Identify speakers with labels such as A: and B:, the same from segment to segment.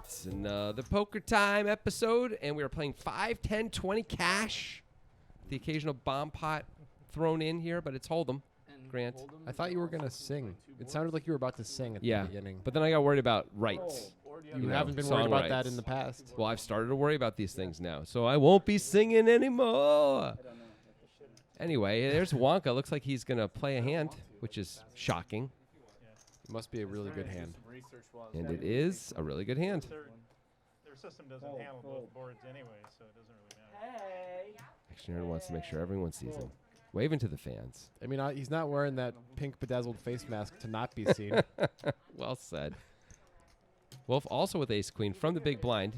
A: It's another Poker Time episode, and we are playing 5, 10, 20 cash. The occasional bomb pot thrown in here, but it's Hold'em. Grant.
B: I thought you were going to sing. It sounded like you were about to sing at the beginning.
A: But then I got worried about rights.
B: You haven't been worried about that in the past.
A: Well, I've started to worry about these things now, so I won't be singing anymore. Anyway, there's Wonka. Looks like he's going to play a hand, which is shocking.
B: It must be a really good hand.
A: And it is a really good hand.
C: Their system doesn't handle both boards anyway, so it doesn't really matter.
A: Actually, Aaron wants to make sure everyone sees him. Waving to the fans.
B: I mean, he's not wearing that pink bedazzled face mask to not be seen.
A: Well said. Wolf also with ace-queen from the big blind.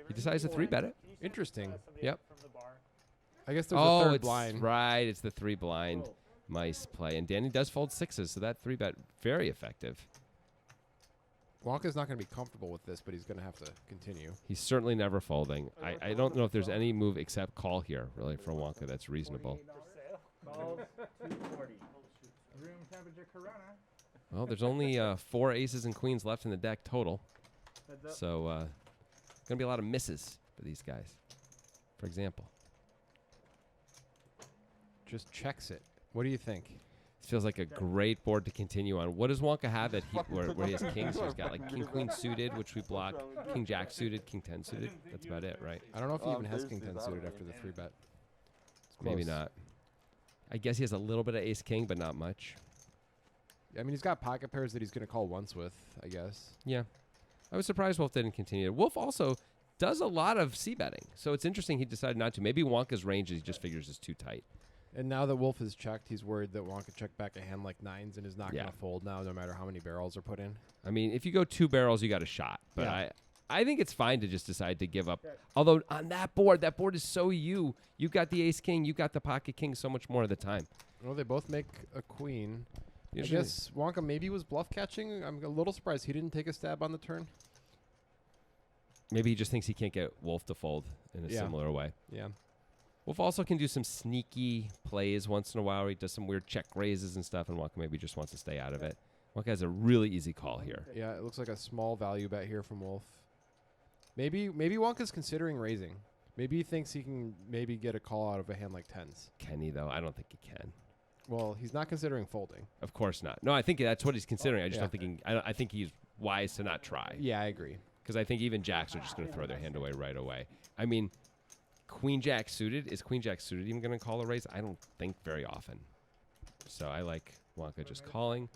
A: He decides to 3-bet it.
B: Interesting.
A: Yep.
B: I guess there's a third
A: it's
B: blind.
A: Right, it's the 3 blind. Mice play. And Danny does fold 6s, so that 3-bet, very effective.
B: Wonka's not going to be comfortable with this, but he's going to have to continue.
A: He's certainly never folding. I don't know if there's any move except call here, really, for Wonka that's reasonable. Well, there's only 4 aces and queens left in the deck total. So, going to be a lot of misses for these guys, for example.
B: Just checks it. What do you think?
A: This feels like a great board to continue on. What does Wonka have that where he has kings? He's got like king queen suited, which we block, king jack suited, king 10 suited. That's about it, right?
B: I don't know if he even has king 10 suited after the 3-bet.
A: Maybe not. I guess he has a little bit of ace king, but not much.
B: I mean, he's got pocket pairs that he's going to call once with, I guess.
A: Yeah. I was surprised Wolf didn't continue. Wolf also does a lot of c-betting, so it's interesting he decided not to. Maybe Wonka's range he just figures is too tight.
B: And now that Wolf is checked, he's worried that Wonka checked back a hand like 9s and is not going to fold now, no matter how many barrels are put in.
A: I mean, if you go 2 barrels, you got a shot. But I think it's fine to just decide to give up. Although on that board is so you. You got the ace king, you got the pocket king so much more of the time.
B: Well, they both make a queen. I guess Wonka maybe was bluff catching. I'm a little surprised he didn't take a stab on the turn.
A: Maybe he just thinks he can't get Wolf to fold in a similar way.
B: Yeah.
A: Wolf also can do some sneaky plays once in a while where he does some weird check raises and stuff, and Wonka maybe just wants to stay out of it. Wonka has a really easy call here.
B: Yeah, it looks like a small value bet here from Wolf. Maybe Wonka's considering raising. Maybe he thinks he can maybe get a call out of a hand like 10s.
A: Can he, though? I don't think he can.
B: Well, he's not considering folding.
A: Of course not. No, I think that's what he's considering. I just don't think I think he's wise to not try.
B: Yeah, I agree.
A: Because I think even jacks are just going to throw their hand away right away. I mean, Queen Jack suited. Is Queen Jack suited even going to call a raise? I don't think very often. So I like Wonka just calling.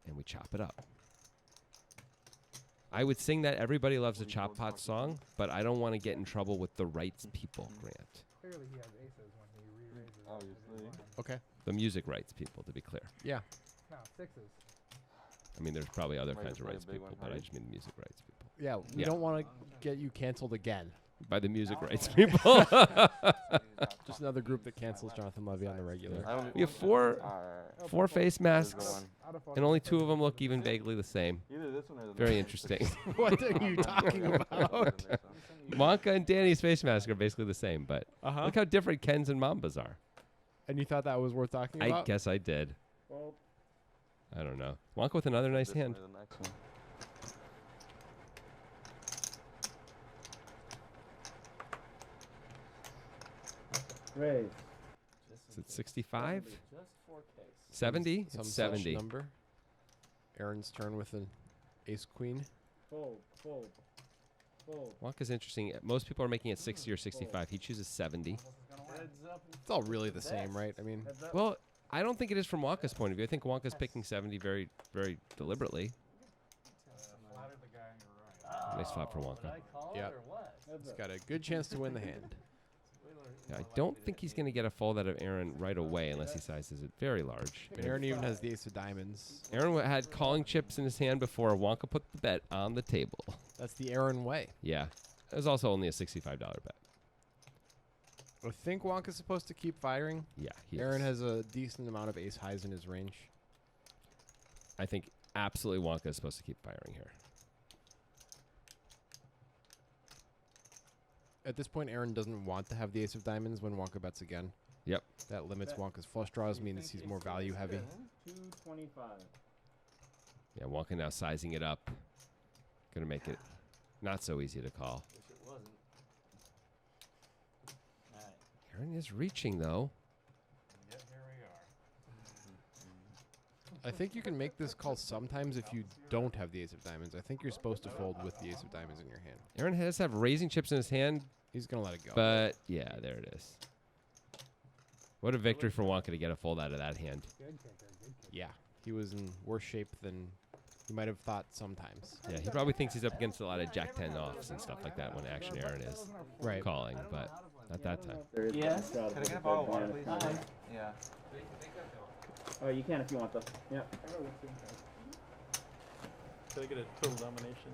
A: And we chop it up. I would sing that Everybody Loves a Chop Pot song, but I don't want to get in trouble with the rights people, Grant.
D: Clearly he has aces when he re-raises.
C: Obviously.
B: Okay.
A: The music rights people, to be clear.
B: Yeah.
D: No, 6s.
A: I mean, there's probably other kinds of rights people, but I just mean the music rights people.
B: Yeah, we don't want to get you canceled again.
A: By the music rights people.
B: Just another group that cancels Jonathan Levy on the regular.
A: We have four face masks, and only 2 of them look even vaguely the same. Very interesting.
B: What are you talking about?
A: Wonka and Danny's face masks are basically the same, but look how different Ken's and Mamba's are.
B: And you thought that was worth talking about?
A: I guess I did. I don't know. Wonka with another nice hand.
D: Raise.
A: Is it 65? 70?
B: Some
A: It's
B: such
A: 70.
B: number. Aaron's turn with an ace queen.
D: Fold.
A: Wonka's interesting. Most people are making it 60 or 65. He chooses 70.
B: It's all really the same, right? I mean,
A: Well, I don't think it is from Wonka's point of view. I think Wonka's picking 70 very, very deliberately. Nice flop for Wonka.
B: yeah. He's got a good chance to win the hand.
A: Yeah, I don't think he's going to get a fold out of Aaron right away unless he sizes it very large.
B: And Aaron even has the ace of diamonds.
A: Aaron had calling chips in his hand before Wonka put the bet on the table.
B: That's the Aaron way.
A: Yeah. It was also only a $65 bet.
B: I think Wonka's supposed to keep firing.
A: Yeah, he
B: Aaron
A: is.
B: has a decent amount of ace highs in his range.
A: I think absolutely Wonka is supposed to keep firing here.
B: At this point, Aaron doesn't want to have the ace of diamonds when Wonka bets again.
A: Yep.
B: That limits Wonka's flush draws, means he's more value heavy.
D: 225.
A: Yeah, Wonka now sizing it up. Gonna make it not so easy to call.
E: Wish it wasn't. All right.
A: Aaron is reaching though.
C: Yet here we are.
B: I think you can make this call sometimes if you don't have the ace of diamonds. I think you're supposed to fold with the ace of diamonds in your hand.
A: Aaron does have raising chips in his hand,
B: He's going to let it go.
A: but yeah, there it is. What a victory for Wonka to get a fold out of that hand.
D: Good kicker. Good kicker.
B: Yeah, he was in worse shape than he might have thought sometimes.
A: Yeah, he probably thinks he's up against a lot of Jack 10 offs and stuff like that when action Aaron is
B: Right.
A: calling, but not that time.
E: Yes.
F: Can I get a bottle of water, please? Yeah.
E: Oh, you can if you want though. Yeah.
C: Did I get a total domination?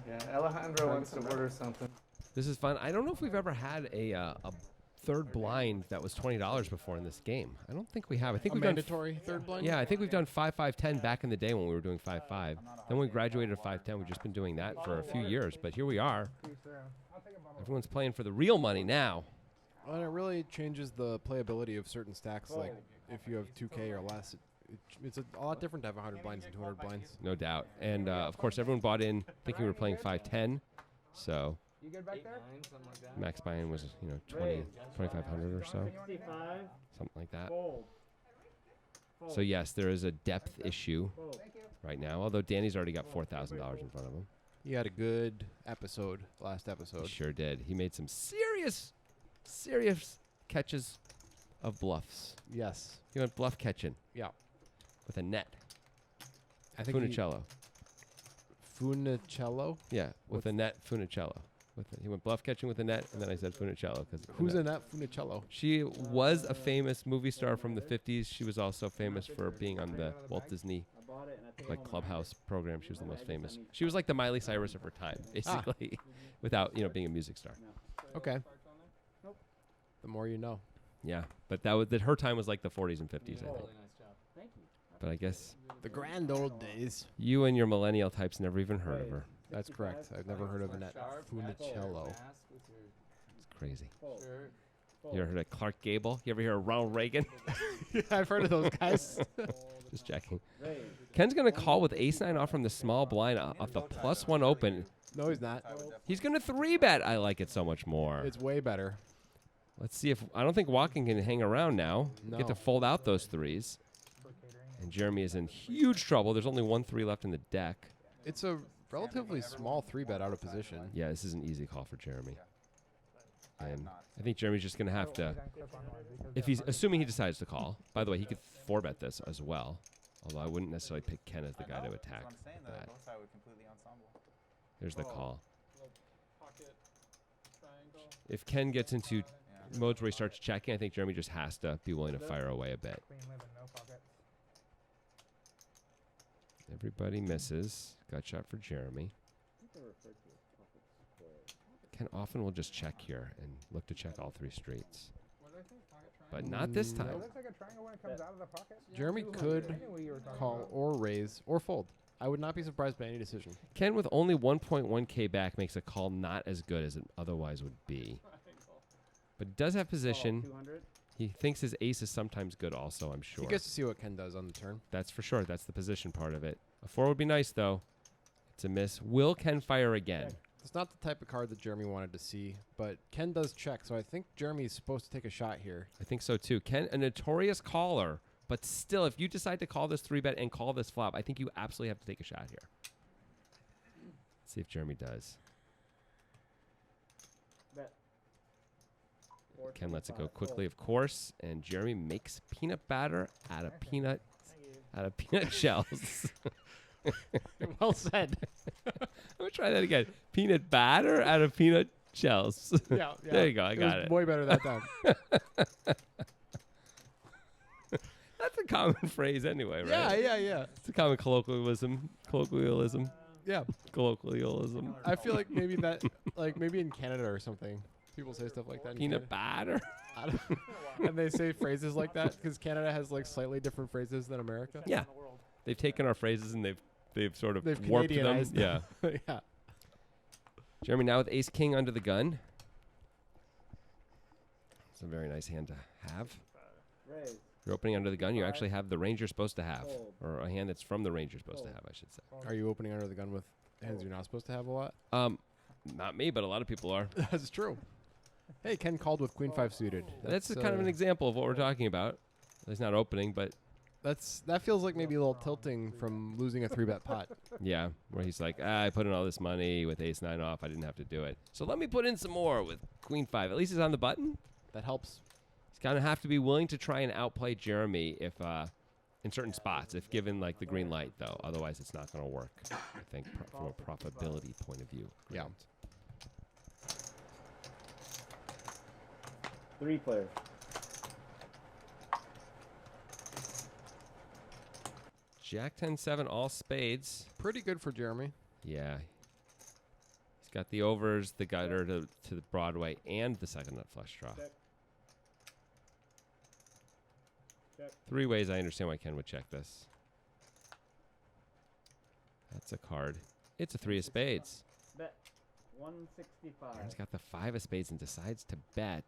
F: Yeah, Alejandro wants to order something.
A: This is fun. I don't know if we've ever had a third blind that was $20 before in this game. I don't think we have. I think
B: A
A: we've done
B: mandatory third blind?
A: Yeah, I think we've done 5, 5, 10 back in the day when we were doing 5, 5. Then we graduated to 5, 10. We've just been doing that for a few years, but here we are.
D: I'll take a bottle.
A: Everyone's playing for the real money now.
B: Well, and it really changes the playability of certain stacks. Like if you have 2K or less, it's a lot different to have 100 blinds and 200 blinds.
A: No doubt. And of course, everyone bought in thinking we were playing 5, 10. So
D: You good back there?
E: Something like that.
A: max buy-in was 20, 2,500 or so,
E: 65.
A: something like that.
E: Fold.
A: So yes, there is a depth issue
E: Fold.
D: Thank you.
A: right now. Although Danny's already got $4,000 in front of him.
B: He had a good episode last
A: He
B: episode.
A: sure did. He made some serious catches of bluffs.
B: Yes.
A: He went bluff catching
B: Yeah.
A: with a net.
B: I think
A: Funicello.
B: Funicello.
A: Yeah, with a net Funicello. He went bluff catching with a net, and then I said Funicello because
B: Who's in that Funicello?
A: She was a famous movie star from the 50s. She was also famous for being on the Walt Disney
E: I bought it and I think
A: like Clubhouse program. She was the most famous. She was like the Miley Cyrus of her time, basically, without being a music star.
B: Okay. The more you know.
A: Yeah, but her time was like the 40s and 50s, I think.
E: really nice job. Thank you.
A: But I guess
B: The grand old days.
A: you and your millennial types never even heard of her.
B: That's correct. I've never heard of a net Funicello.
A: It's crazy.
E: Sure.
A: You ever heard of Clark Gable? You ever hear of Ronald Reagan?
B: I've heard of those guys.
A: Just checking. Ken's going to call with ace-9 off from the small blind off the +1 open.
B: No, he's not.
A: He's going to 3-bet. I like it so much more.
B: It's way better.
A: Let's see if... I don't think Walking can hang around now.
B: No.
A: Get to fold out those threes. And Jeremy is in huge trouble. There's only 1 3 left in the deck.
B: It's a relatively small 3-bet out of position.
A: Yeah, this is an easy call for Jeremy. And I think Jeremy's just going to have to... If he's... Assuming he decides to call. By the way, he could 4-bet this as well. Although I wouldn't necessarily pick Ken as the guy to attack that. There's the call. If Ken gets into modes where he starts checking, I think Jeremy just has to be willing to fire away a bit.
D: Queen living, no pockets.
A: Everybody misses. Gut shot for Jeremy. Ken often will just check here and look to check all 3 streets. But not this
D: It
A: time.
D: looks like a triangle when it comes out of the pocket.
B: Jeremy
D: I
B: could
D: knew what you were talking
B: call
D: about.
B: or raise or fold. I would not be surprised by any decision.
A: Ken with only 1.1k back makes a call not as good as it otherwise would be. But he does have position.
E: 200.
A: He thinks his ace is sometimes good also, I'm sure.
B: He gets to see what Ken does on the turn.
A: That's for sure. That's the position part of it. A 4 would be nice, though. It's a miss. Will Ken fire again?
B: It's not the type of card that Jeremy wanted to see, but Ken does check, so I think Jeremy's supposed to take a shot here.
A: I think so, too. Ken, a notorious caller, but still, if you decide to call this 3-bet and call this flop, I think you absolutely have to take a shot here. Let's see if Jeremy does.
E: Bet.
A: Ken lets it go quickly, of course, and Jeremy makes peanut batter out of peanut shells.
B: Well said.
A: I'm gonna try that again. Peanut batter out of peanut shells.
B: Yeah,
A: There you go. I got
B: was
A: it.
B: way better that time.
A: That's a common phrase anyway, right?
B: Yeah.
A: It's a common colloquialism.
B: Yeah.
A: Colloquialism.
B: I feel like maybe that, like maybe in Canada or something, people say stuff like that. in
A: Peanut batter.
B: Canada. I don't- and they say phrases like that because Canada has like slightly different phrases than America.
A: Yeah. They've taken our phrases and they've sort of
B: They've
A: warped them.
B: Canadianized
A: Yeah.
B: them. Yeah.
A: Jeremy now with ace king under the gun. It's a very nice hand to have.
E: Raise.
A: You're opening under the gun. You actually have the range you're supposed to have, or a hand that's from the range you're supposed to have, I should say.
B: Are you opening under the gun with hands you're not supposed to have a lot?
A: Not me, but a lot of people are.
B: That's true. Hey, Ken called with queen 5 suited.
A: That's a kind of an example of what we're talking about. He's not opening, but
B: that feels like maybe a little tilting from losing a 3-bet pot.
A: yeah, where he's like, I put in all this money with ace 9 off. I didn't have to do it. So let me put in some more with queen 5. At least he's on the button.
B: That helps.
A: He's going to have to be willing to try and outplay Jeremy if in certain spots, if given like the green light, though. Otherwise, it's not going to work, I think, from a profitability point of view.
B: Yeah.
E: 3 players.
A: Jack 10-7, all spades.
B: Pretty good for Jeremy.
A: Yeah. He's got the overs, the gutter to the Broadway, and the second nut flush draw.
E: Check. Check.
A: 3 ways I understand why Ken would check this. That's a card. It's a 3 of spades.
E: Bet. 165.
A: He's got the 5 of spades and decides to bet.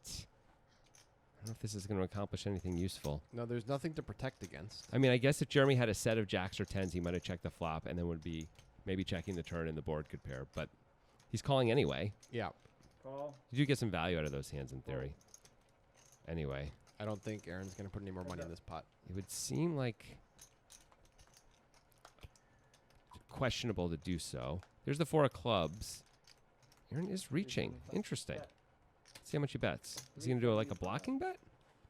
A: I don't know if this is going to accomplish anything useful.
B: No, there's nothing to protect against.
A: I mean, I guess if Jeremy had a set of jacks or 10s, he might have checked the flop and then would be maybe checking the turn and the board could pair. But he's calling anyway.
B: Yeah.
E: Call.
A: You do get some value out of those hands in theory. Anyway.
B: I don't think Aaron's going to put any more money in this pot.
A: It would seem like questionable to do so. There's the 4 of clubs. Aaron is reaching. Interesting. See how much he bets. Is he going to do like a blocking bet?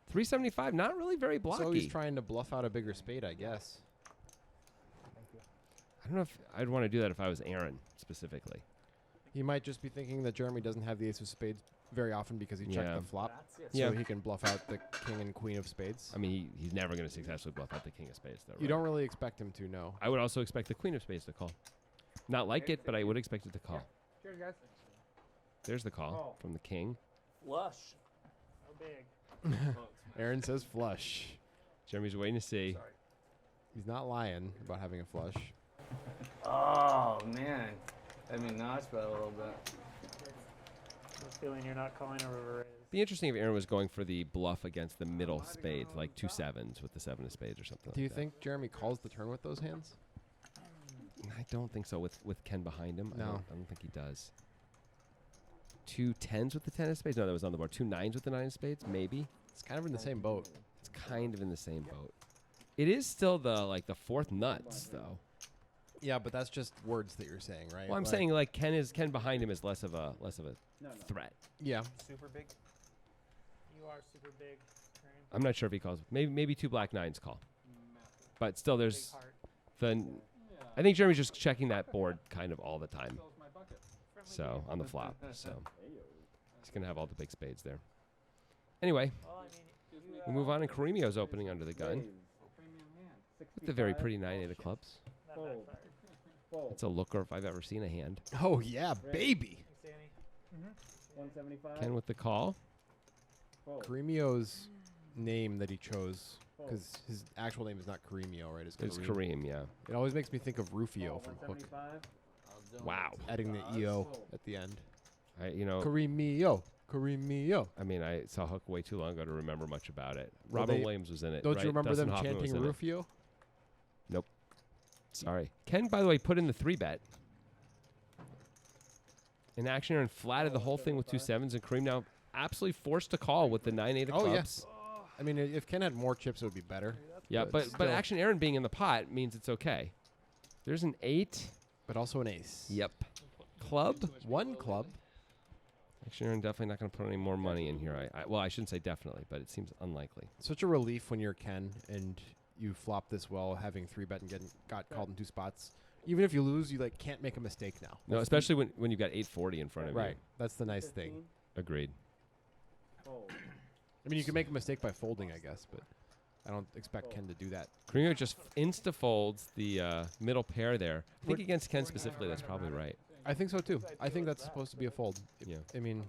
A: 375, not really very blocky.
B: So he's trying to bluff out a bigger spade, I guess.
A: I don't know if I'd want to do that if I was Aaron specifically.
B: He might just be thinking that Jeremy doesn't have the ace of spades very often because he checked
A: Yeah.
B: the flop.
A: Yeah.
B: So he can bluff out the king and queen of spades.
A: I mean, he's never going to successfully bluff out the king of spades, though.
B: You
A: right?
B: don't really expect him to, no.
A: I would also expect the queen of spades to call. Not like it, but I would expect it to call.
D: Cheers, guys.
A: There's the call from the king.
E: Flush.
C: How big?
B: Aaron says flush.
A: Jeremy's waiting to see.
B: He's not lying about having a flush.
F: Oh, man. I mean, notch bet a little bit.
C: I'm feeling you're not calling a river raise.
A: Be interesting if Aaron was going for the bluff against the middle spades, like 2 7s with the 7 of spades or something.
B: Do you
A: like that.
B: think Jeremy calls the turn with those hands?
A: I don't think so. With Ken behind him,
B: No.
A: I don't think he does. 2 10s with the 10 of spades. No, that was on the board. 2 9s with the 9 of spades. Maybe.
B: It's kind of in the same boat.
A: It's kind of in the same boat. It is still the 4th nuts though.
B: Yeah, but that's just words that you're saying, right?
A: Well, I'm saying like Ken behind him is less of a threat.
B: Yeah.
C: Super big. You are super big. Aaron.
A: I'm not sure if he calls. Maybe 2 black 9s call. But still,
C: Big
A: there's
C: heart.
A: the. I think Jeremy's just checking that board kind of all the time. So on the flop, so he's gonna have all the big spades there. Anyway,
C: Well, I mean,
A: we move on, and Caremio's opening under the gun with the very pretty 9-8 of clubs.
C: that backfired.
A: It's a looker if I've ever seen a hand.
B: Oh, yeah, baby.
C: You see any?
E: 175.
A: Ken with the call.
B: Caremio's name that he chose, because his actual name is not Caremio, right?
A: It's
B: Kareem.
A: Kareem, yeah.
B: It always makes me think of Rufio from Hook,
E: 175.
A: Wow.
B: adding the EO at the end.
A: Caremio.
B: Caremio.
A: I mean, I saw Hook way too long ago to remember much about it. Robin Williams was in it.
B: Don't
A: right?
B: you remember
A: Dustin
B: them
A: Hoffman was
B: chanting
A: in it.
B: Rufio?
A: Sorry. Ken, by the way, put in the 3-bet. In action, and flatted the whole thing with 2 7s, and Kareem now absolutely forced to call with the 9-8 of
B: Oh,
A: clubs.
B: I mean, if Ken had more chips, it would be better.
A: Yeah, but
B: still-
A: action Aaron being in the pot means it's okay. There's an 8.
B: But also an ace.
A: Yep. Club.
B: One club.
A: Action Aaron definitely not going to put any more money in here. Well, I shouldn't say definitely, but it seems unlikely.
B: Such a relief when you're Ken and you flop this well, having 3-bet and got called in 2 spots. Even if you lose, you can't make a mistake now.
A: No, especially when you've got 840 in front of
B: Right.
A: you.
B: That's the nice thing.
A: Agreed.
E: Fold.
B: I mean, you can make a mistake by folding, I guess, but I don't expect Ken to do that.
A: Kareem just insta-folds the middle pair there. I think against Ken specifically, that's probably right.
B: I think so, too. I think that's supposed to be a fold.
A: Yeah.
B: I mean,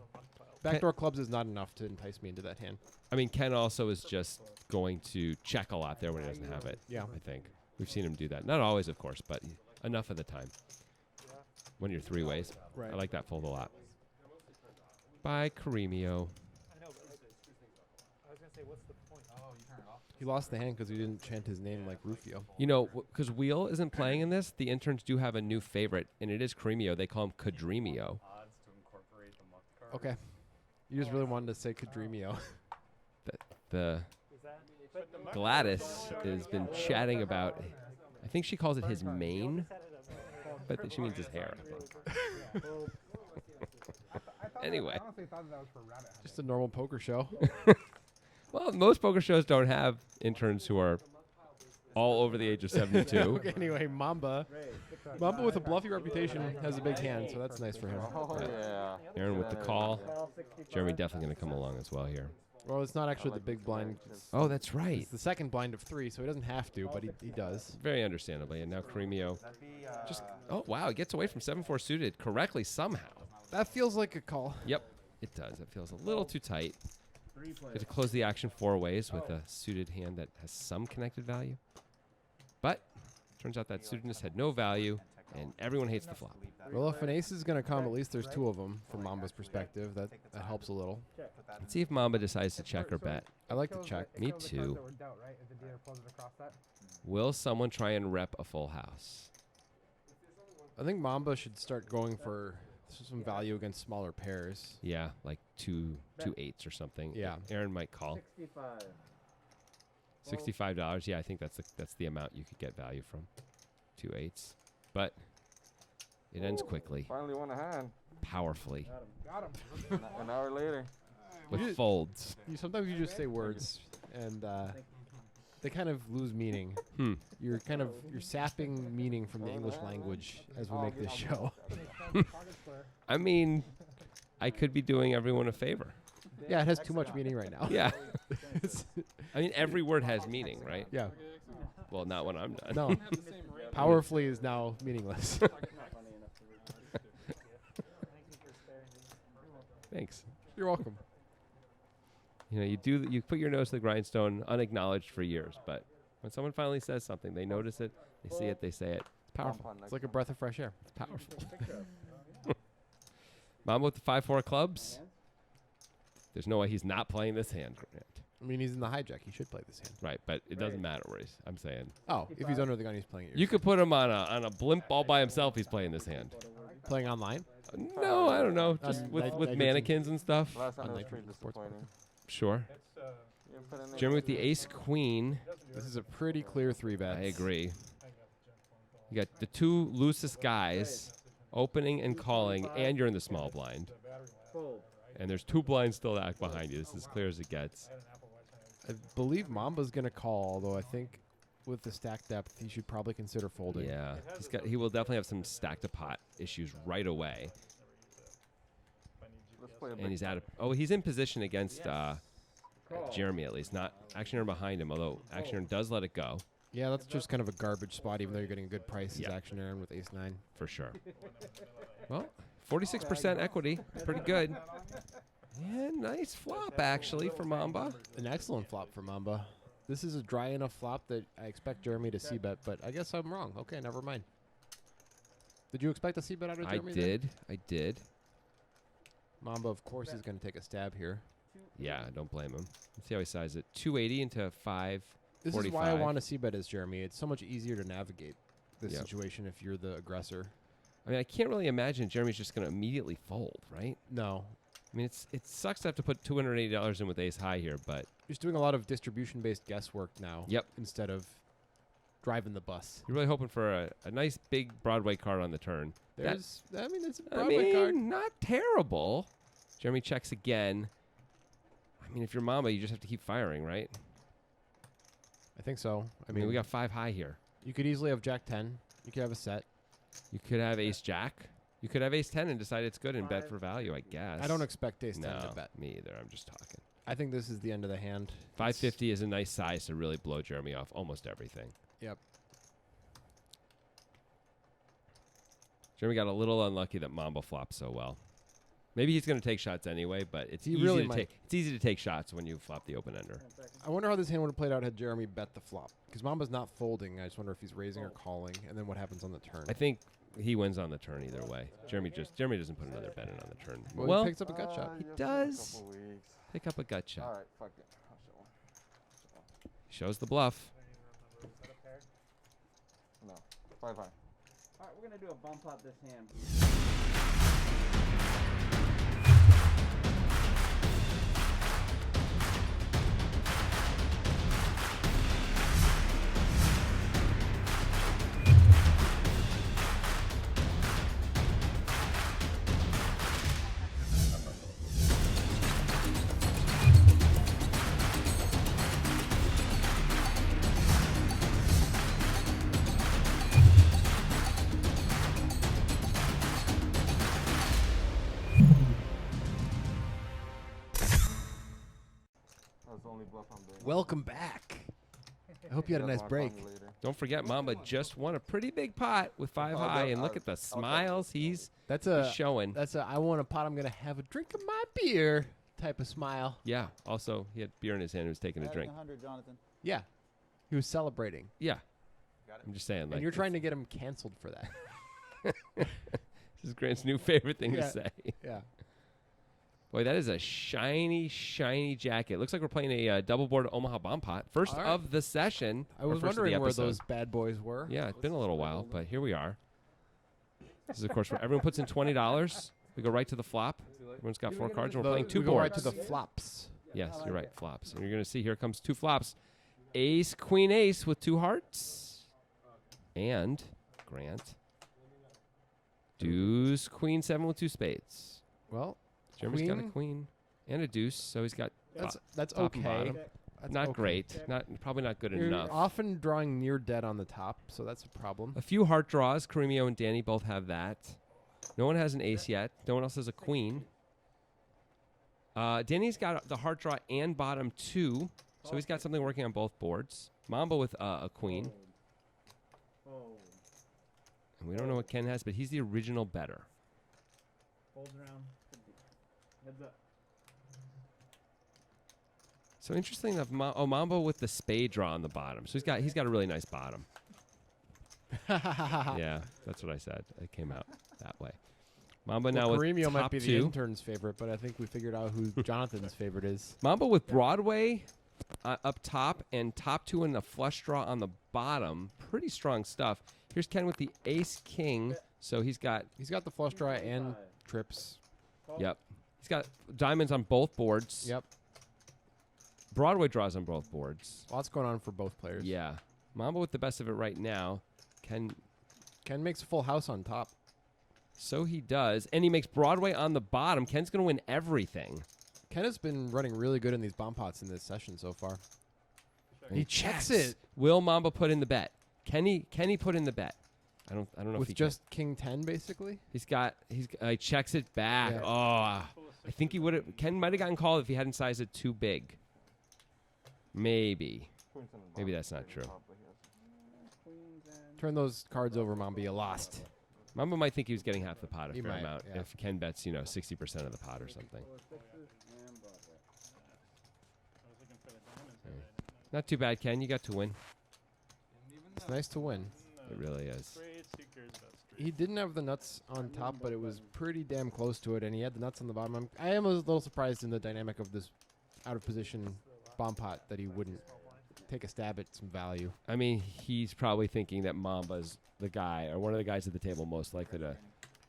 B: backdoor clubs is not enough to entice me into that hand.
A: I mean, Ken also is just going to check a lot there when he doesn't have it.
B: Yeah.
A: I think. We've seen him do that. Not always, of course, but enough of the time. When you're 3 ways.
B: Right.
A: I like that fold a lot. By Caremio.
C: I know, but I was gonna say, what's the point? Oh, you turn it off.
B: He lost the hand because he didn't chant his name like Rufio.
A: You know, because Wheel isn't playing in this, the interns do have a new favorite, and it is Creamio. They call him Cadremio.
B: Okay. You just really wanted to say Cadremio.
A: The Gladys has been chatting about, I think she calls it his mane, but she means his hair. I think. Anyway.
D: I honestly thought that was for rabbit hunting.
B: Just a normal poker show.
A: Well, most poker shows don't have interns who are all over the age of 72.
B: Okay, anyway, Mamba. Mamba with a bluffy reputation has a big hand, so that's nice for him.
F: Oh, yeah.
A: Aaron with the call. Jeremy definitely going to come along as well here.
B: Well, it's not actually the big blind.
A: Oh, that's right.
B: It's the second blind of 3, so he doesn't have to, but he does.
A: Very understandably. And now Creamio just, oh, wow, he gets away from 7-4 suited correctly somehow.
B: That feels like a call.
A: Yep, it does. It feels a little too tight. Get to close the action 4 ways with a suited hand that has some connected value. But turns out that suitedness had no value, and everyone hates the flop.
B: Well, if an ace is going to come, at least there's 2 of them from Mamba's perspective. That helps a little.
A: Let's see if Mamba decides to check or bet.
B: I like to check.
A: Me too. Will someone try and rep a full house?
B: I think Mamba should start going for some value against smaller pairs.
A: Yeah, like two 8s or something.
B: Yeah.
A: Aaron might call.
E: 65.
A: $65. Yeah, I think that's the amount you could get value from. 2 8s. But it ends quickly,
F: Finally won a hand.
A: powerfully,
D: Got him.
F: An hour later.
A: with folds.
B: Sometimes you just say words, and they kind of lose meaning. You're sapping meaning from the English language as we make this show.
A: I mean, I could be doing everyone a favor.
B: Yeah, it has too much meaning right now.
A: Yeah. I mean, every word has meaning, right?
B: Yeah.
A: Well, not when I'm done.
B: No. Powerfully is now meaningless.
A: Thanks.
B: You're welcome.
A: You know, you put your nose to the grindstone unacknowledged for years, but when someone finally says something, they notice it, they see it, they say it. It's powerful.
B: It's like a breath of fresh air.
A: It's powerful. Mamba with the 5-4 clubs. There's no way he's not playing this hand, Grant.
B: I mean, he's in the hijack. He should play this hand.
A: Right, but it doesn't matter where he's. I'm saying.
B: Oh, if he's under the gun, he's playing it.
A: You could put him on a blimp all by himself. He's playing this hand.
B: Playing online?
A: No, I don't know. Just with
B: Nitrogen.
A: mannequins and stuff.
F: Last time
B: On
F: was
B: Nitrogen
F: pretty
B: Sports Bar.
F: disappointing.
A: Sure.
F: You put in
A: Jeremy with the ace queen.
B: This is a pretty clear 3-bet.
A: I agree. You got the 2 loosest guys opening and calling, and you're in the small blind.
E: Fold.
A: And there's 2 blinds still to act behind you. This is as clear as it gets.
B: I believe Mamba's going to call, although I think with the stack depth, he should probably consider folding.
A: Yeah, he will definitely have some stack to pot issues right away.
F: Let's play a
A: And
F: big
A: he's out of. Oh, he's in position against Jeremy at least. Not Action Earn behind him, although Action Earn does let it go
B: Yeah, that's just kind of a garbage spot, even though you're getting a good price.
A: Yeah.
B: His action Aaron with ace-9.
A: for sure. Well, 46% equity, pretty good. Yeah, nice flop actually for Mamba.
B: An excellent flop for Mamba. This is a dry enough flop that I expect Jeremy to c-bet, but I guess I'm wrong. Okay, never mind. Did you expect a c-bet out of Jeremy?
A: I did.
B: Mamba, of course, is going to take a stab here.
A: Yeah, I don't blame him. Let's see how he sizes it. 280 into 5.
B: This is why I want to c-bet as Jeremy. It's so much easier to navigate this
A: Yep.
B: situation if you're the aggressor.
A: I mean, I can't really imagine Jeremy's just going to immediately fold, right?
B: No.
A: I mean, it sucks to have to put $280 in with ace high here, but
B: He's doing a lot of distribution-based guesswork now.
A: Yep.
B: Instead of driving the bus.
A: you're really hoping for a nice big Broadway card on the turn.
B: It's a
A: I
B: Broadway
A: mean,
B: card.
A: not terrible. Jeremy checks again. I mean, if you're Mamba, you just have to keep firing, right?
B: I think so.
A: I mean, we got 5 high here.
B: You could easily have Jack 10. You could have a set.
A: You could have ace jack. You could have ace 10 and decide it's good and bet for value, I guess.
B: I don't expect ace 10
A: no,
B: to bet.
A: me either. I'm just talking.
B: I think this is the end of the hand.
A: 550 is a nice size to really blow Jeremy off almost everything.
B: Yep.
A: Jeremy got a little unlucky that Mamba flopped so well. Maybe he's going to take shots anyway, but it's
B: He
A: easy
B: really
A: to
B: might.
A: take. It's easy to take shots when you flop the open ender.
B: I wonder how this hand would have played out had Jeremy bet the flop. Because Mamba's not folding. I just wonder if he's raising or calling, and then what happens on the turn.
A: I think he wins on the turn either way. Jeremy doesn't put another bet in on the turn.
B: Well, he picks up a gut shot.
A: he
F: you have to wait a
A: does.
F: couple weeks.
A: Pick up a gut shot.
F: All right, fuck it. I'll show one.
A: Shows the bluff.
G: No. 5 high.
E: Alright, we're gonna do a bump out this hand.
G: That's the only bluff I'm doing.
B: Welcome back. I hope you had a nice break.
A: Don't forget, Mamba just won a pretty big pot with 5 high, and look at the smiles he's
B: That's a
A: showing.
B: that's a I want a pot. I'm gonna have a drink of my beer type of smile.
A: Yeah. Also, he had beer in his hand and was taking a drink.
H: 100, Jonathan.
B: Yeah, he was celebrating,
A: Yeah. I'm just saying. Like,
B: and you're trying to get him canceled for that.
A: This is Grant's new favorite thing to
B: Yeah.
A: say.
B: Yeah.
A: Boy, that is a shiny, shiny jacket. Looks like we're playing a double board Omaha bomb pot. First
B: All right.
A: of the session.
B: I
A: or
B: was
A: first of the
B: wondering where
A: episode.
B: those bad boys were.
A: Yeah, it's been a little while, but here we are. This is, of course, where everyone puts in $20. We go right to the flop. Everyone's got 4 cards, and we're playing 2
B: we go right
A: boards.
B: to the flops.
A: Yes, you're right, flops. And you're going to see here comes 2 flops. Ace, queen, ace with 2 hearts. And Grant. Deuce, queen, 7 with 2 spades.
B: Well,
A: Jeremy's got a
B: queen.
A: queen and a deuce, so he's got
B: that's
A: top and
B: okay.
A: bottom.
B: That's
A: not
B: okay.
A: great. Probably not good
B: You're
A: enough.
B: often drawing near dead on the top, so that's a problem.
A: A few heart draws. Karimio and Danny both have that. No one has an ace yet. No one else has a queen. Danny's got the heart draw and bottom 2, so he's got something working on both boards. Mamba with a queen. And we don't know what Ken has, but he's the original better.
E: Folds around. Heads up.
A: So interesting enough, Mamba with the spade draw on the bottom. So he's got a really nice bottom. Yeah, that's what I said. It came out that way. Mamba now with
B: Karimio
A: top
B: might be the
A: 2.
B: intern's favorite, but I think we figured out who Jonathan's favorite is.
A: Mamba with Broadway up top and top 2 and a flush draw on the bottom. Pretty strong stuff. Here's Ken with the ace king. So he's got
B: the flush draw and trips.
A: Yep. He's got diamonds on both boards.
B: Yep.
A: Broadway draws on both boards.
B: Lots going on for both players.
A: Yeah. Mamba with the best of it right now. Ken
B: makes a full house on top.
A: So he does. And he makes Broadway on the bottom. Ken's going to win everything.
B: Ken has been running really good in these bomb pots in this session so far.
A: And
B: He checks it.
A: Will Mamba put in the bet? Can he put in the bet? I don't know if
B: With
A: he
B: just king 10, basically?
A: he checks it back.
B: Yeah.
A: Oh, I think he would have. Ken might have gotten called if he hadn't sized it too big. Maybe that's not true.
B: Turn those cards over, Mamba. You lost.
A: Mamba might think he was getting half the pot, a
B: He
A: fair
B: might,
A: amount,
B: yeah.
A: if Ken bets 60% of the pot or something.
C: I was looking for the diamonds
A: Yeah.
C: already.
A: Not too bad, Ken. You got to win.
B: It's nice to win.
A: It really is.
C: Straight seekers, but straight.
B: He didn't have the nuts on top, but it was pretty damn close to it, and he had the nuts on the bottom. I am a little surprised in the dynamic of this out-of-position bomb pot that he wouldn't take a stab at some value.
A: I mean, he's probably thinking that Mamba's the guy or one of the guys at the table most likely to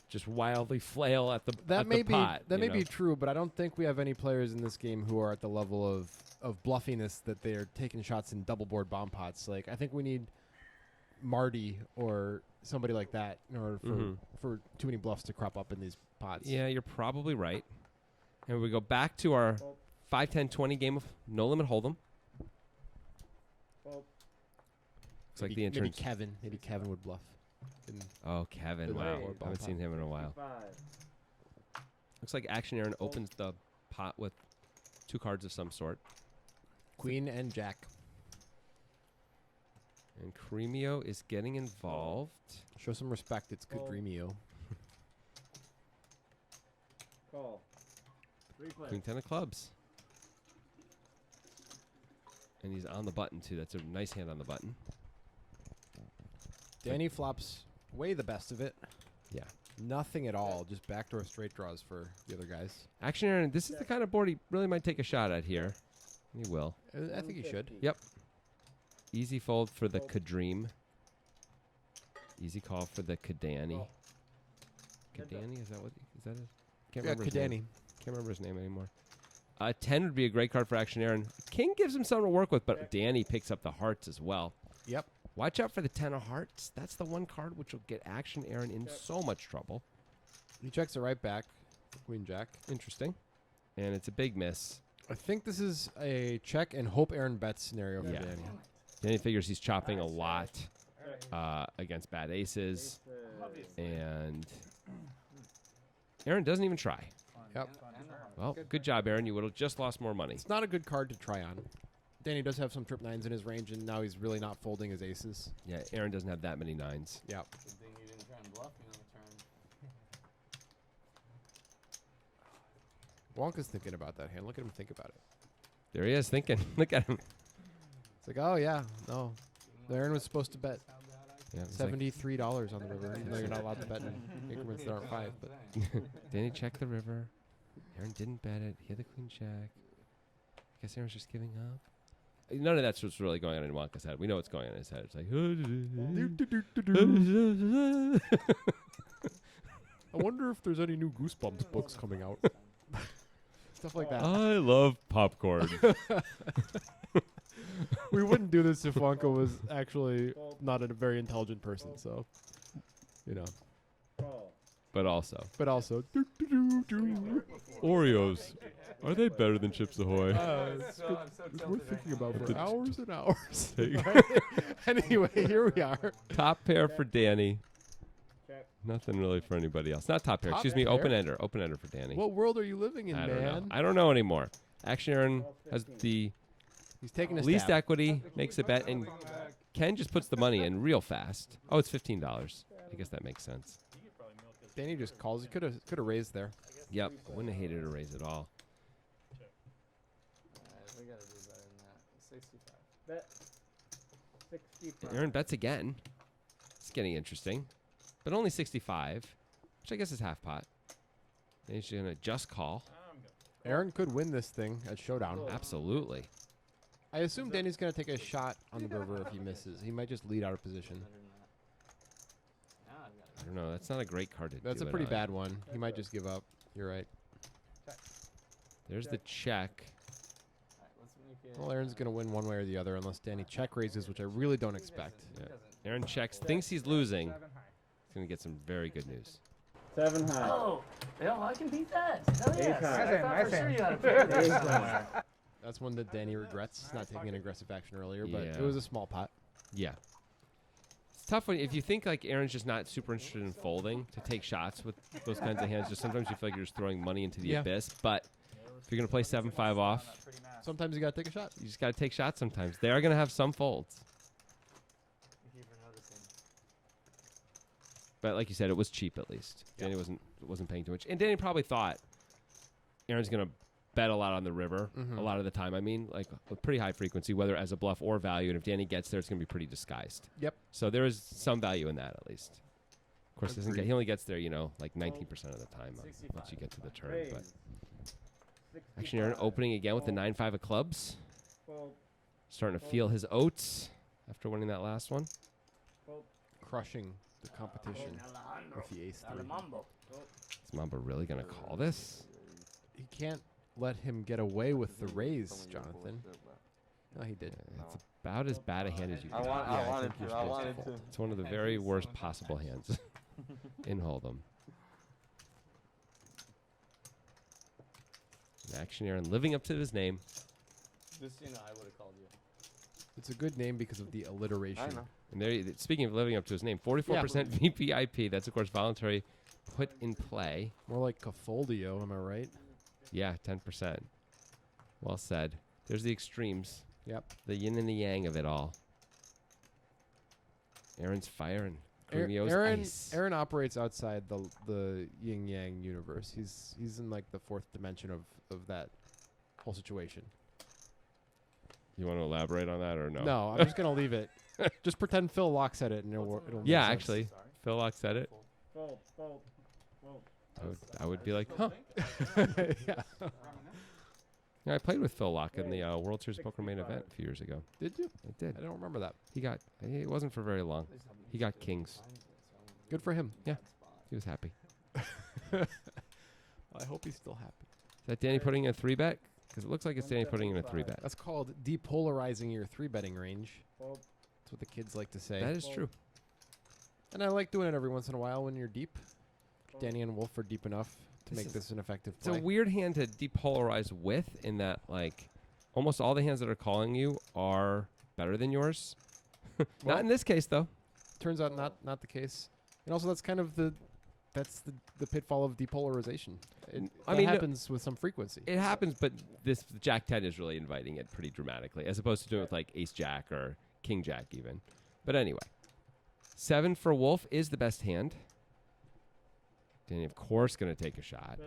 A: just wildly flail at the
B: That
A: at
B: may
A: the
B: be
A: pot.
B: that
A: you
B: may
A: know?
B: be true, but I don't think we have any players in this game who are at the level of bluffiness that they are taking shots in double board bomb pots. Like I think we need Marty or somebody like that in order for too many bluffs to crop up in these pots.
A: Yeah, you're probably right. And we go back to our 5, 10, 20 game of No Limit Hold'em. Looks like the intern.
B: Maybe Kevin would bluff.
A: Oh, Kevin!
B: The
A: Wow,
B: lower
A: I haven't
B: ball
A: seen him in a while. Looks like Action Aaron opens the pot with 2 cards of some sort.
B: Queen and Jack.
A: And Cremio is getting involved.
B: Show some respect. It's good Dreamio.
E: Call. Replay.
A: Queen 10 of clubs. And he's on the button, too. That's a nice hand on the button.
B: Danny flops way the best of it.
A: Yeah.
B: Nothing at all. Just backdoor straight draws for the other guys.
A: Action Aaron, this is the kind of board he really might take a shot at here. He will.
B: I think he should.
A: Yep. Easy fold for the Kadream. Easy call for the Kadani. Kadani, is that what? Is that it? Can't
B: Yeah,
A: remember his name.
B: Kadani.
A: Can't remember his name anymore. 10 would be a great card for Action Aaron. King gives him something to work with, but Danny picks up the hearts as well.
B: Yep.
A: Watch out for the 10 of hearts. That's the one card which will get Action Aaron in so much trouble.
B: He checks it right back. Queen Jack.
A: Interesting. And it's a big miss.
B: I think this is a check and hope Aaron bets scenario for
A: Yeah.
B: Danny.
A: Danny figures he's chopping a lot against bad aces. And Aaron doesn't even try.
B: Yep.
A: Well, good job, Aaron. You would have just lost more money.
B: It's not a good card to try on. Danny does have some trip nines in his range, and now he's really not folding his aces.
A: Yeah, Aaron doesn't have that many nines.
B: Yep.
F: Good thing you didn't try and bluff me on the turn.
B: Wonka's thinking about that hand. Look at him think about it.
A: There he is thinking. Look at him.
B: It's like, oh, yeah, no. Aaron was supposed to bet
A: Yeah, it's like,
B: $73 on the river, even though you're not allowed to bet in increments that aren't 5. But
A: Danny checked the river. Aaron didn't bet it. He had the queen jack. I guess Aaron's just giving up. None of that's what's really going on in Wonka's head. We know what's going on in his head. It's like,
B: I wonder if there's any new Goosebumps books coming out. Stuff like that.
A: I love popcorn.
B: We wouldn't do this if Wonka was actually not a very intelligent person, so, you know.
A: But also,
B: Oreos.
A: Oreos. Are they better than Chips Ahoy?
B: It's worth thinking about for
A: Did-
B: hours and hours.
A: Take-
B: Anyway, here we are.
A: Top pair for Danny.
E: Check.
A: Nothing really for anybody else. Not top pair.
B: Top
A: Excuse me.
B: pair?
A: Open ender. Open ender for Danny.
B: What world are you living in,
A: I don't know.
B: man?
A: I don't know anymore. Action Aaron has the
B: He's taking a
A: least
B: stab.
A: equity, makes a bet, and Ken just puts the money in real fast. Oh, it's $15. I guess that makes sense.
C: You could probably milk his
B: Danny just calls. He could have raised there.
A: Yep. Wouldn't have hated to raise it all.
F: We gotta do better than that. 65.
E: Bet 65.
A: Aaron bets again. It's getting interesting. But only 65, which I guess is half pot. Then he's going to just call.
C: I'm good.
B: Aaron could win this thing at Showdown.
A: Absolutely.
B: I assume Danny's going to take a shot on the river if he misses. He might just lead out of position.
F: Better than that. Now I've got
A: I don't know. That's not a great card to
B: That's
A: do
B: a
A: it
B: pretty
A: on.
B: bad one. He might just give up. You're right.
A: There's the check.
F: Alright, let's make it.
B: Well, Aaron's going to win one way or the other unless Danny check raises, which I really don't expect.
A: Yeah. Aaron checks, thinks he's losing.
D: 7 high.
A: He's going to get some very good news.
E: 7 high.
F: Oh, yeah, I can beat that. Hell
E: Ace
F: yes.
E: high.
F: I thought
D: My
F: for
D: fan.
F: sure you had a pick
E: Ace
F: this
E: high.
F: somewhere.
B: That's one that Danny regrets, not taking an aggressive action earlier, but
A: Yeah.
B: it was a small pot.
A: Yeah. It's tough when if you think like Aaron's just not super interested in folding to take shots with those kinds of hands. Just sometimes you feel like you're just throwing money into the
B: Yeah.
A: abyss. But if you're gonna play 7-5 off,
C: Pretty massive.
B: Sometimes you got to take a shot.
A: you just gotta take shots. Sometimes they are gonna have some folds.
F: Thank you for noticing.
A: But like you said, it was cheap at least.
B: Yeah.
A: Danny wasn't paying too much, and Danny probably thought Aaron's gonna bet a lot on the river
B: Mhm.
A: a lot of the time. I mean, like with pretty high frequency, whether as a bluff or value. And if Danny gets there, it's gonna be pretty disguised.
B: Yep.
A: So there is some value in that at least. Of course, doesn't get,
B: Agreed.
A: he only gets there, like 19% of the time once you get to the turn.
E: Raise.
A: But Action Aaron
E: 65.
A: opening again with the 9-5 of clubs,
E: Fold.
A: starting to feel his oats after winning that last one.
E: Fold.
B: Crushing the competition with the ace 3.
A: Is Mamba really gonna call this?
B: He can't let him get away with the raise, Jonathan. No, he did.
A: It's about as bad a hand as you
G: I
A: can.
G: want.
B: Yeah, I
G: I wanted
B: think you're
G: to. I
B: supposed to
G: wanted
B: fold.
G: to.
A: It's one of the very worst possible hands in Hold'em. And Action Aaron living up to his name.
F: Just, I would have called you.
B: It's a good name because of the alliteration.
G: I know.
A: And there, speaking of living up to his name, 44% VPIP. That's of course voluntary put in play.
B: More like Cafoldio, am I right?
A: Yeah, 10%. Well said. There's the extremes.
B: Yep.
A: The yin and the yang of it all. Aaron's fire and Grumio's
B: Aaron,
A: ice.
B: Aaron operates outside the yin yang universe. He's in like the fourth dimension of that whole situation.
A: You want to elaborate on that or no?
B: No, I'm just gonna leave it. Just pretend Phil Locke said it, and it'll make
A: Yeah,
B: sense.
A: actually, Phil Locke said it.
E: Fold. Fold. Fold.
A: I would be like, huh?
B: yeah.
A: Yeah, I played with Phil Locke in the World Series Poker main event a few years ago.
B: Did you?
A: I did.
B: I don't remember that.
A: It wasn't for very long. He got kings.
B: Good for him.
A: Yeah. He was happy.
B: I hope he's still happy.
A: Is that Danny putting in a 3-bet? Because it looks like it's Danny putting in a 3-bet.
B: That's called depolarizing your 3-betting range.
E: Fold.
B: That's what the kids like to say.
A: That is true.
B: And I like doing it every once in a while when you're deep. Danny and Wolf are deep enough to make this an effective
A: It's
B: play.
A: a weird hand to depolarize with in that, like, almost all the hands that are calling you are better than yours. Not in this case, though.
B: Turns out not the case. And also that's kind of the pitfall of depolarization. It happens with some frequency.
A: It happens, but this Jack 10 is really inviting it pretty dramatically, as opposed to doing it with, like, Ace Jack or King Jack even. But anyway, 7 for Wolf is the best hand. Danny, of course, going to take a shot.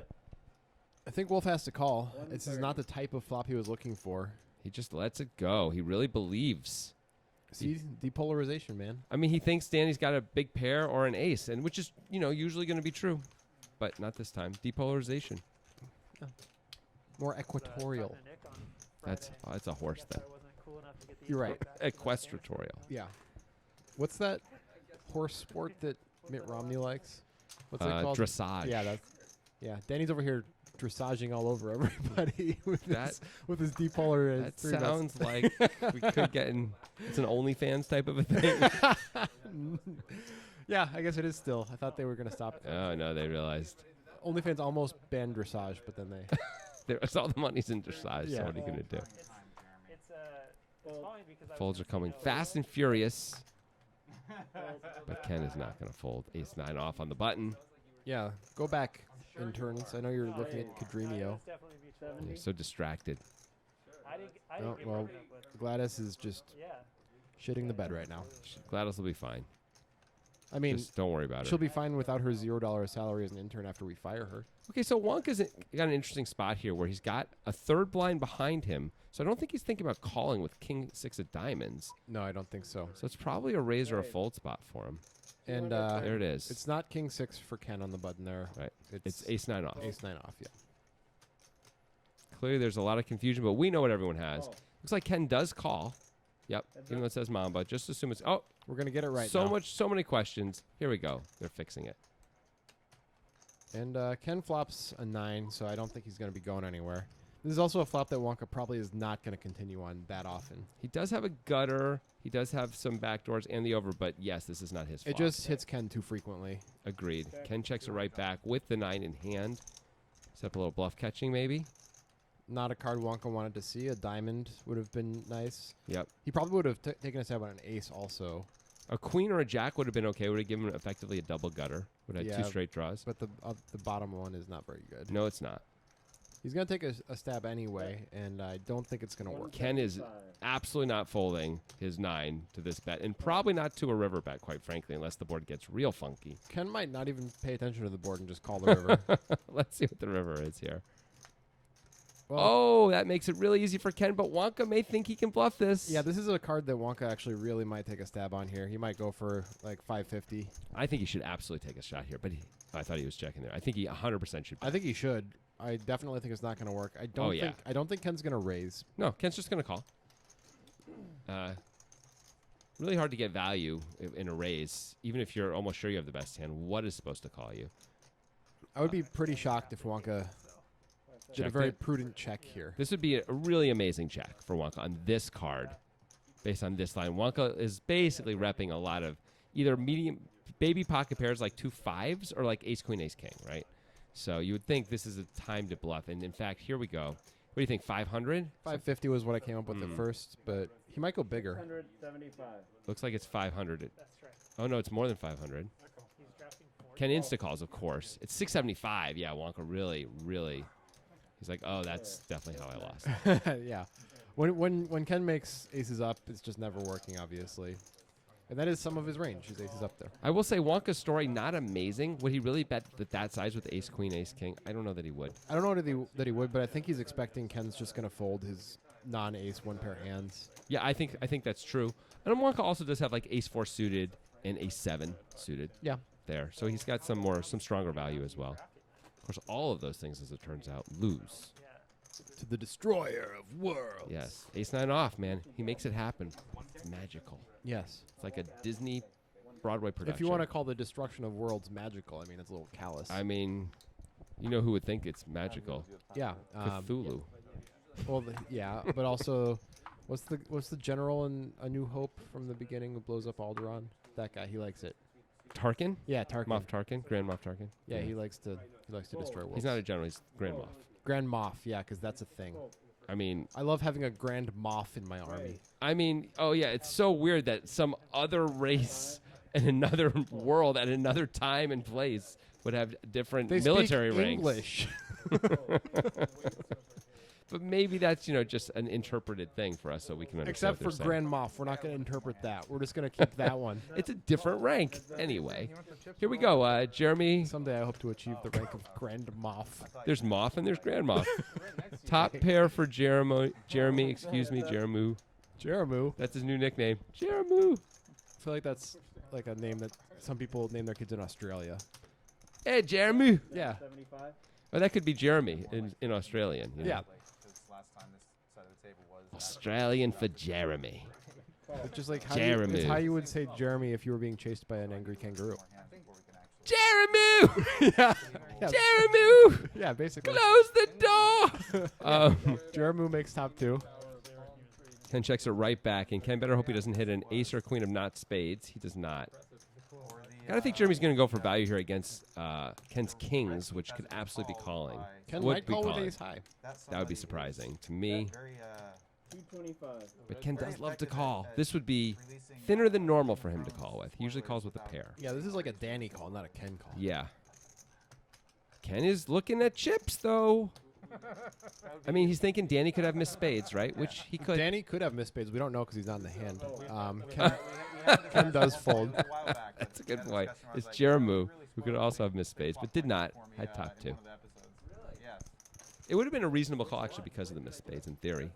B: I think Wolf has to call. This is not the type of flop he was looking for.
A: He just lets it go. He really believes.
B: See, depolarization, man.
A: I mean, he thinks Danny's got a big pair or an ace, and which is, usually going to be true. But not this time. Depolarization.
B: More equatorial.
A: That's a horse thing.
B: You're right.
A: Equestratorial.
B: Yeah. What's that horse sport that Mitt Romney likes? What's it called?
A: Dressage.
B: Yeah. Danny's over here dressaging all over everybody with
A: That-
B: his depolarized.
A: That
B: 3-bets.
A: sounds like we could get in. It's an OnlyFans type of a thing.
B: Yeah, I guess it is still. I thought they were gonna stop.
A: Oh no, they realized
B: OnlyFans almost banned dressage, but then they.
A: there's all the money's in dressage.
B: Yeah.
A: So what are you gonna do?
C: It's fine because
A: Folds are coming fast and furious. But Ken is not gonna fold. Ace 9 off on the button.
B: Yeah, go back in turns. I know you're looking at Cadrimio.
A: You're so distracted.
B: Oh, well, Gladys is just shitting the bed right now.
A: Gladys will be fine.
B: I mean,
A: Just don't worry about
B: she'll
A: it.
B: be fine without her $0 salary as an intern after we fire her.
A: Okay, so Wonka's got an interesting spot here where he's got a third blind behind him. So I don't think he's thinking about calling with King 6 of diamonds.
B: No, I don't think so.
A: So it's probably a raise or a fold spot for him.
B: And
A: There it is.
B: it's not King 6 for Ken on the button there.
A: Right. It's Ace 9 off.
B: Ace 9 off, yeah.
A: Clearly there's a lot of confusion, but we know what everyone has. Looks like Ken does call. Yep. Even though it says Mamba. Just assume it's... Oh!
B: We're going to get it right
A: so
B: now.
A: so many questions. Here we go. They're fixing it.
B: And Ken flops a 9, so I don't think he's going to be going anywhere. This is also a flop that Wonka probably is not going to continue on that often.
A: He does have a gutter. He does have some backdoors and the over, but yes, this is not his flop.
B: It just hits Ken too frequently.
A: Agreed. Ken checks it right back with the 9 in hand. Set up a little bluff catching, maybe.
B: Not a card Wonka wanted to see. A diamond would have been nice.
A: Yep.
B: He probably would have taken a stab on an ace also.
A: A queen or a jack would have been okay. Would have given him effectively a double gutter. Would have had
B: Yeah,
A: 2 straight draws.
B: But the bottom one is not very good.
A: No, it's not.
B: He's going to take a stab anyway, and I don't think it's going to work.
A: Ken is absolutely not folding his 9 to this bet, and probably not to a river bet, quite frankly, unless the board gets real funky.
B: Ken might not even pay attention to the board and just call the river.
A: Let's see what the river is here.
B: Well,
A: Oh, that makes it really easy for Ken, but Wonka may think he can bluff this.
B: yeah, this is a card that Wonka actually really might take a stab on here. He might go for like 550.
A: I think he should absolutely take a shot here, but I thought he was checking there. I think he 100% should.
B: I think he should. I definitely think it's not going to work. I don't think Ken's going to raise.
A: No, Ken's just going to call. Really hard to get value in a raise, even if you're almost sure you have the best hand. What is supposed to call you?
B: I would be pretty shocked if Wonka did a
A: Checked
B: very
A: it?
B: prudent check here.
A: This would be a really amazing check for Wonka on this card, based on this line. Wonka is basically repping a lot of either medium baby pocket pairs like 2 5s or like ace queen ace king, right? So you would think this is a time to bluff, and in fact, here we go. What do you think? 500?
B: 550 was what I came up with at first, but he might go bigger.
E: 175.
A: Looks like it's 500.
C: That's right.
A: Oh no, it's more than 500.
C: He's drafting 4.
A: Ken insta calls, of course. It's 675. Yeah, Wonka really. He's like, oh, that's definitely how I lost.
B: Yeah. When Ken makes aces up, it's just never working, obviously. And that is some of his range. His aces up there.
A: I will say Wonka's story not amazing. Would he really bet that size with ace queen ace king? I don't know that he would.
B: I don't know that he would, but I think he's expecting Ken's just going to fold his non-ace one-pair hands.
A: Yeah, I think that's true. And Wonka also does have like ace 4 suited and ace 7 suited.
B: Yeah.
A: There, so he's got some stronger value as well. Of course, all of those things, as it turns out, lose.
B: To the destroyer of worlds.
A: Yes. Ace-9 off, man. He makes it happen. It's magical.
B: Yes.
A: It's like a Disney Broadway production.
B: If you want to call the destruction of worlds magical, I mean, it's a little callous.
A: I mean, you know who would think it's magical?
B: yeah.
A: Cthulhu.
B: Well, yeah, but also, what's the general in A New Hope from the beginning who blows up Alderaan? That guy, he likes it.
A: Tarkin?
B: Yeah, Tarkin.
A: Moff Tarkin? Grand Moff Tarkin?
B: Yeah, he likes to destroy worlds.
A: He's not a general, he's Grand Moff.
B: Grand Moff, yeah, because that's a thing.
A: I mean,
B: I love having a Grand Moff in my army.
A: oh yeah, it's so weird that some other race in another world at another time and place would have different
B: They
A: military
B: speak
A: ranks.
B: English.
A: But maybe that's, just an interpreted thing for us so we can understand.
B: Except for Grand Moff, we're not going to interpret that. We're just going to keep that one.
A: It's a different rank. Anyway, here we go. Jeremy,
B: Someday I hope to achieve the rank of Grand Moff.
A: there's Moff and there's Grand Moff. Top pair for Jeremy, Jeramu.
B: Jeramu.
A: That's his new nickname. Jeramu.
B: I feel like that's like a name that some people name their kids in Australia.
A: Hey, Jeramu.
B: Yeah.
E: 75.
A: Oh, that could be Jeremy in Australian.
B: Yeah.
A: Australian for Jeremy.
B: It's just like
A: Jeramu.
B: it's how you would say Jeremy if you were being chased by an angry kangaroo.
A: Jeramu!
B: yeah.
A: Jeramu!
B: Yeah, basically.
A: Close the door!
B: Jeramu makes top 2.
A: Ken checks it right back, and Ken better hope he doesn't hit an ace or queen of not spades. He does not. Gotta think Jeremy's going to go for value here against Ken's kings, which could absolutely be calling.
B: Ken
A: Would
B: might
A: be
B: call with
A: calling.
B: ace high.
A: That would be surprising to me.
E: 225.
A: But Ken does love to call. This would be thinner than normal for him to call with. He usually calls with a pair.
B: Yeah, this is like a Danny call, not a Ken call.
A: Yeah. Ken is looking at chips, though. I mean, he's thinking Danny could have missed spades, right? Which he could.
B: Danny could have missed spades. We don't know because he's not in the hand. Ken does fold.
A: That's a good point. It's Jeramu, who could also have missed spades, but did not. Had top 2. It would have been a reasonable call, actually, because of the missed spades, in theory.